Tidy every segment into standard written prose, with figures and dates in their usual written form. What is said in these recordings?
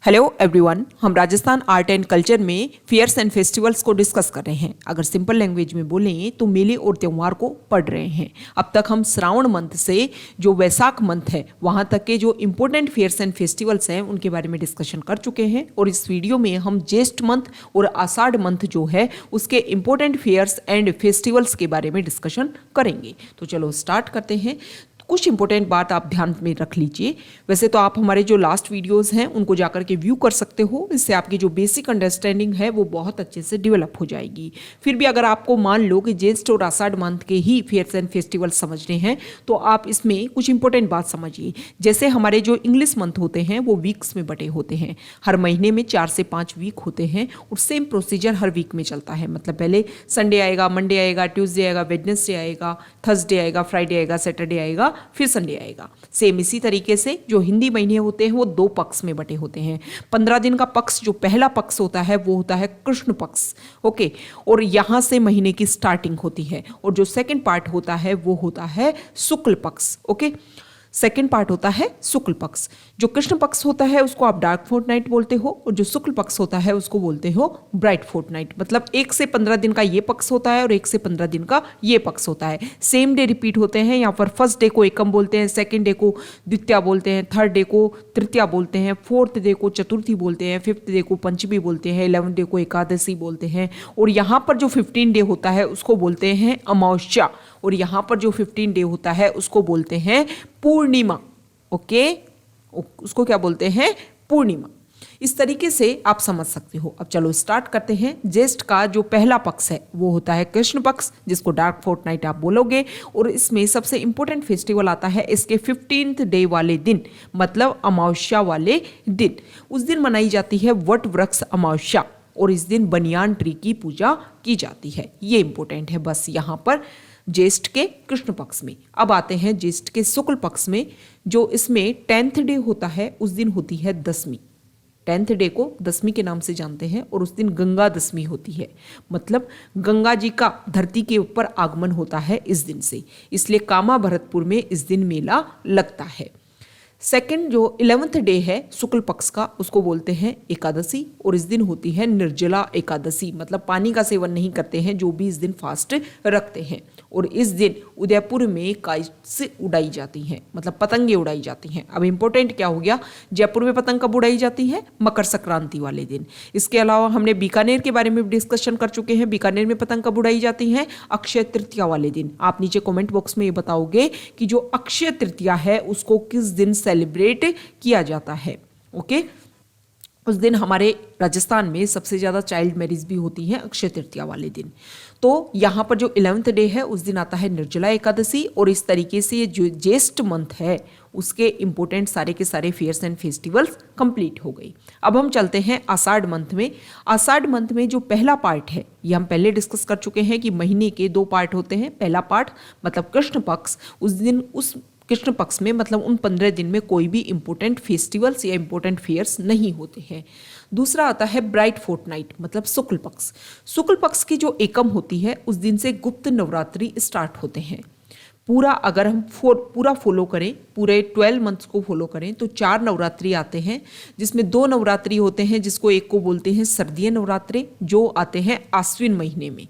Hello everyone, हम Rajasthan art and culture में fears and festivals को डिस्कस कर रहे हैं। अगर सिंपल लैंग्वेज में बोलें तो मेले और त्यौहार को पढ़ रहे हैं। अब तक हम श्रावण मंथ से जो वैशाख मंथ है वहां तक के जो इंपॉर्टेंट फेयर्स एंड फेस्टिवल्स हैं उनके बारे में डिस्कशन कर चुके हैं और इस वीडियो में हम ज्येष्ठ मंथ और आषाढ़ मंथ जो है उसके इंपॉर्टेंट फेयर्स एंड फेस्टिवल्स के बारे में डिस्कशन करेंगे। तो चलो स्टार्ट करते हैं। कुछ इंपॉर्टेंट बात आप ध्यान में रख लीजिए। वैसे तो आप हमारे जो लास्ट वीडियोस हैं उनको जाकर के व्यू कर सकते हो, इससे आपकी जो बेसिक अंडरस्टैंडिंग है वो बहुत अच्छे से डेवलप हो जाएगी। फिर भी अगर आपको मान लो कि ज्येष्ठ और आषाढ़ मंथ के ही फेयर्स एंड फेस्टिवल समझने हैं तो आप इसमें कुछ इंपॉर्टेंट बात समझिए। जैसे हमारे जो इंग्लिश मंथ होते हैं वो वीक्स में बटे होते हैं। हर महीने में 4 से 5 वीक होते हैं और सेम प्रोसीजर हर वीक में चलता है। मतलब पहले संडे आएगा, मंडे आएगा, ट्यूसडे आएगा, वेडनेसडे आएगा, थर्सडे आएगा, फ्राइडे आएगा, सैटरडे आएगा, फिर संडे आएगा। सेम इसी तरीके से जो हिंदी महीने होते हैं वो 2 पक्ष में बटे होते हैं। 15 दिन का पक्ष जो पहला पक्ष होता है वो होता है कृष्ण पक्ष, ओके, और यहां से महीने की स्टार्टिंग होती है। और जो सेकंड पार्ट होता है वो होता है शुक्ल पक्ष, ओके। सेकेंड पार्ट होता है शुक्ल पक्ष। जो कृष्ण पक्ष होता है उसको आप डार्क फोर्टनाइट बोलते हो और जो शुक्ल पक्ष होता है उसको बोलते हो ब्राइट फोर्टनाइट। मतलब 1 से 15 दिन का ये पक्ष होता है और 1 से 15 दिन का ये पक्ष होता है। सेम डे रिपीट होते हैं। यहाँ पर फर्स्ट डे को एकम बोलते हैं, सेकेंड डे को द्वितीया बोलते हैं, थर्ड डे को तृतीया बोलते हैं, फोर्थ डे को चतुर्थी बोलते हैं, फिफ्थ डे को पंचमी बोलते हैं, 11th डे को एकादशी बोलते हैं और यहाँ पर जो 15 डे होता है उसको बोलते हैं अमावस्या और यहाँ पर जो 15 डे होता है उसको बोलते हैं पूर्णिमा, ओके। उसको क्या बोलते हैं? पूर्णिमा। इस तरीके से आप समझ सकते हो। अब चलो स्टार्ट करते हैं। ज्येष्ठ का जो पहला पक्ष है वो होता है कृष्ण पक्ष, जिसको डार्क फोर्टनाइट आप बोलोगे, और इसमें सबसे इंपॉर्टेंट फेस्टिवल आता है इसके 15th डे वाले दिन, मतलब अमावस्या वाले दिन। उस दिन मनाई जाती है वट वृक्ष अमावस्या और इस दिन बनियान ट्री की पूजा की जाती है। ये इंपॉर्टेंट है बस यहाँ पर ज्येष्ठ के कृष्ण पक्ष में। अब आते हैं ज्येष्ठ के शुक्ल पक्ष में। जो इसमें 10th डे होता है उस दिन होती है दशमी। 10th डे को दशमी के नाम से जानते हैं और उस दिन गंगा दशमी होती है। मतलब गंगा जी का धरती के ऊपर आगमन होता है इस दिन से, इसलिए कामा भरतपुर में इस दिन मेला लगता है। सेकंड जो 11th डे है शुक्ल पक्ष का उसको बोलते हैं एकादशी और इस दिन होती है निर्जला एकादशी। मतलब पानी का सेवन नहीं करते हैं जो भी इस दिन फास्ट रखते हैं। और इस दिन उदयपुर में काइट्स उड़ाई जाती हैं, मतलब पतंगे उड़ाई जाती हैं। अब इंपॉर्टेंट क्या हो गया, जयपुर में पतंग कब उड़ाई जाती है? मकर संक्रांति वाले दिन। इसके अलावा हमने बीकानेर के बारे में डिस्कशन कर चुके हैं। बीकानेर में पतंग कब उड़ाई जाती है? अक्षय तृतीया वाले दिन। आप नीचे कॉमेंट बॉक्स में ये बताओगे कि जो अक्षय तृतीया है उसको किस दिन सेलिब्रेट किया जाता है, ओके। उस दिन हमारे राजस्थान में सबसे ज़्यादा चाइल्ड मैरिज भी होती है अक्षय तृतीया वाले दिन। तो यहाँ पर जो 11th डे है उस दिन आता है निर्जला एकादशी और इस तरीके से ये जो ज्येष्ठ मंथ है उसके इंपॉर्टेंट सारे के सारे फेयर्स एंड फेस्टिवल्स कंप्लीट हो गई। अब हम चलते हैं आषाढ़ मंथ में। आषाढ़ मंथ में जो पहला पार्ट है ये हम पहले डिस्कस कर चुके हैं कि महीने के 2 पार्ट होते हैं। पहला पार्ट मतलब कृष्ण पक्ष, उस दिन उस कृष्ण पक्ष में मतलब उन 15 दिन में कोई भी इंपॉर्टेंट फेस्टिवल्स या इंपॉर्टेंट फेयर्स नहीं होते हैं। दूसरा आता है ब्राइट फोर्टनाइट मतलब शुक्ल पक्ष। शुक्ल पक्ष की जो एकम होती है उस दिन से गुप्त नवरात्रि स्टार्ट होते हैं। पूरा अगर हम पूरा फॉलो करें, पूरे 12 मंथ्स को फॉलो करें तो 4 नवरात्रि आते हैं, जिसमें 2 नवरात्रि होते हैं जिसको एक को बोलते हैं सर्दीय नवरात्रि जो आते हैं आश्विन महीने में।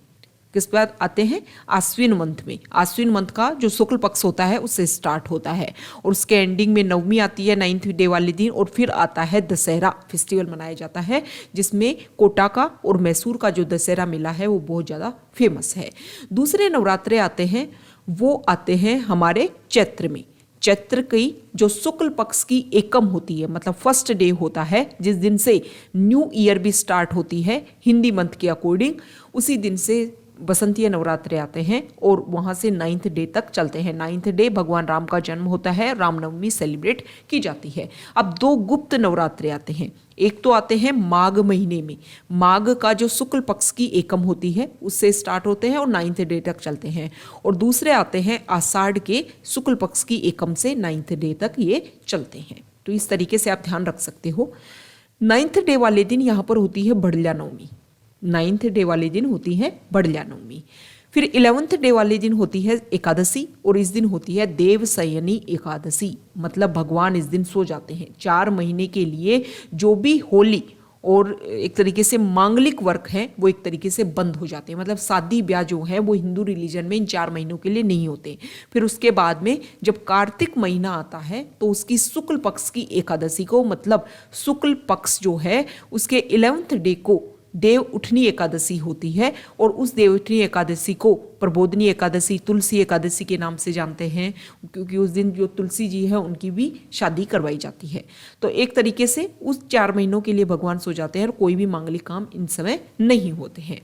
किस बात आते हैं? आश्विन मंथ में। आश्विन मंथ का जो शुक्ल पक्ष होता है उससे स्टार्ट होता है और उसके एंडिंग में नवमी आती है 9th डे वाले दिन और फिर आता है दशहरा फेस्टिवल मनाया जाता है, जिसमें कोटा का और मैसूर का जो दशहरा मेला है वो बहुत ज़्यादा फेमस है। दूसरे नवरात्रे आते हैं वो आते हैं हमारे चैत्र में। चैत्र की जो शुक्ल पक्ष की एकम होती है मतलब फर्स्ट डे होता है जिस दिन से न्यू ईयर भी स्टार्ट होती है हिंदी मंथ के अकॉर्डिंग, उसी दिन से बसंतीय नवरात्रे आते हैं और वहाँ से 9th डे तक चलते हैं। 9th डे भगवान राम का जन्म होता है, रामनवमी सेलिब्रेट की जाती है। अब 2 गुप्त नवरात्रे आते हैं। एक तो आते हैं माघ महीने में। माघ का जो शुक्ल पक्ष की एकम होती है उससे स्टार्ट होते हैं और 9th डे तक चलते हैं। और दूसरे आते हैं आषाढ़ के शुक्ल पक्ष की एकम से 9th डे तक ये चलते हैं। तो इस तरीके से आप ध्यान रख सकते हो। 9th डे वाले दिन यहाँ पर होती है बड़ला नवमी। 9th डे वाले दिन होती है बड़ला नवमी। फिर 11th डे वाले दिन होती है एकादशी और इस दिन होती है देवशयनी एकादशी, मतलब भगवान इस दिन सो जाते हैं। 4 महीने के लिए जो भी होली और एक तरीके से मांगलिक वर्क है वो एक तरीके से बंद हो जाते हैं, मतलब शादी ब्याह जो है वो हिंदू रिलीजन में इन 4 महीनों के लिए नहीं होते। फिर उसके बाद में जब कार्तिक महीना आता है तो उसकी शुक्ल पक्ष की एकादशी को, मतलब शुक्ल पक्ष जो है उसके 11th डे को देव उठनी एकादशी होती है और उस देव उठनी एकादशी को प्रबोधनी एकादशी, तुलसी एकादशी के नाम से जानते हैं, क्योंकि उस दिन जो तुलसी जी है उनकी भी शादी करवाई जाती है। तो एक तरीके से उस 4 महीनों के लिए भगवान सो जाते हैं और कोई भी मांगलिक काम इन समय नहीं होते हैं।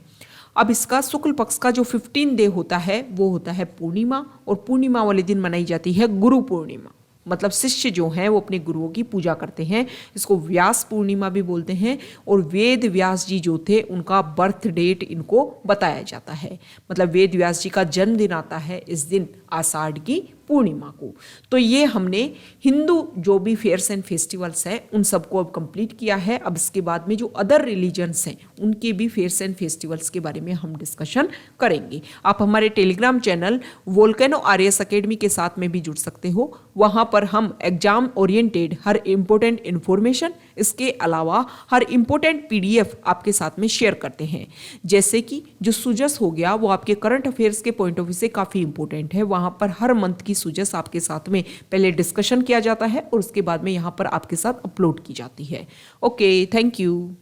अब इसका शुक्ल पक्ष का जो 15 डे होता है वो होता है पूर्णिमा, और पूर्णिमा वाले दिन मनाई जाती है गुरु पूर्णिमा, मतलब शिष्य जो हैं वो अपने गुरुओं की पूजा करते हैं। इसको व्यास पूर्णिमा भी बोलते हैं, और वेद व्यास जी जो थे उनका बर्थ डेट इनको बताया जाता है, मतलब वेद व्यास जी का जन्मदिन आता है इस दिन आषाढ़ की पूर्णिमा को। तो ये हमने हिंदू जो भी फेयर्स एंड फेस्टिवल्स हैं उन सबको अब कंप्लीट किया है। अब इसके बाद में जो अदर रिलीजन्स हैं उनके भी फेयर्स एंड फेस्टिवल्स के बारे में हम डिस्कशन करेंगे। आप हमारे Telegram channel volcano RS academy के साथ में भी जुड़ सकते हो। वहाँ पर हम एग्जाम ओरिएंटेड हर इम्पोर्टेंट इन्फॉर्मेशन, इसके अलावा हर इम्पोर्टेंट पीडीएफ आपके साथ में शेयर करते हैं। जैसे कि जो सुजस हो गया वो आपके करंट अफेयर्स के पॉइंट ऑफ व्यू से काफ़ी इंपॉर्टेंट है। वहाँ पर हर मंथ की सुजस आपके साथ में पहले डिस्कशन किया जाता है और उसके बाद में यहाँ पर आपके साथ अपलोड की जाती है। Okay, thank you.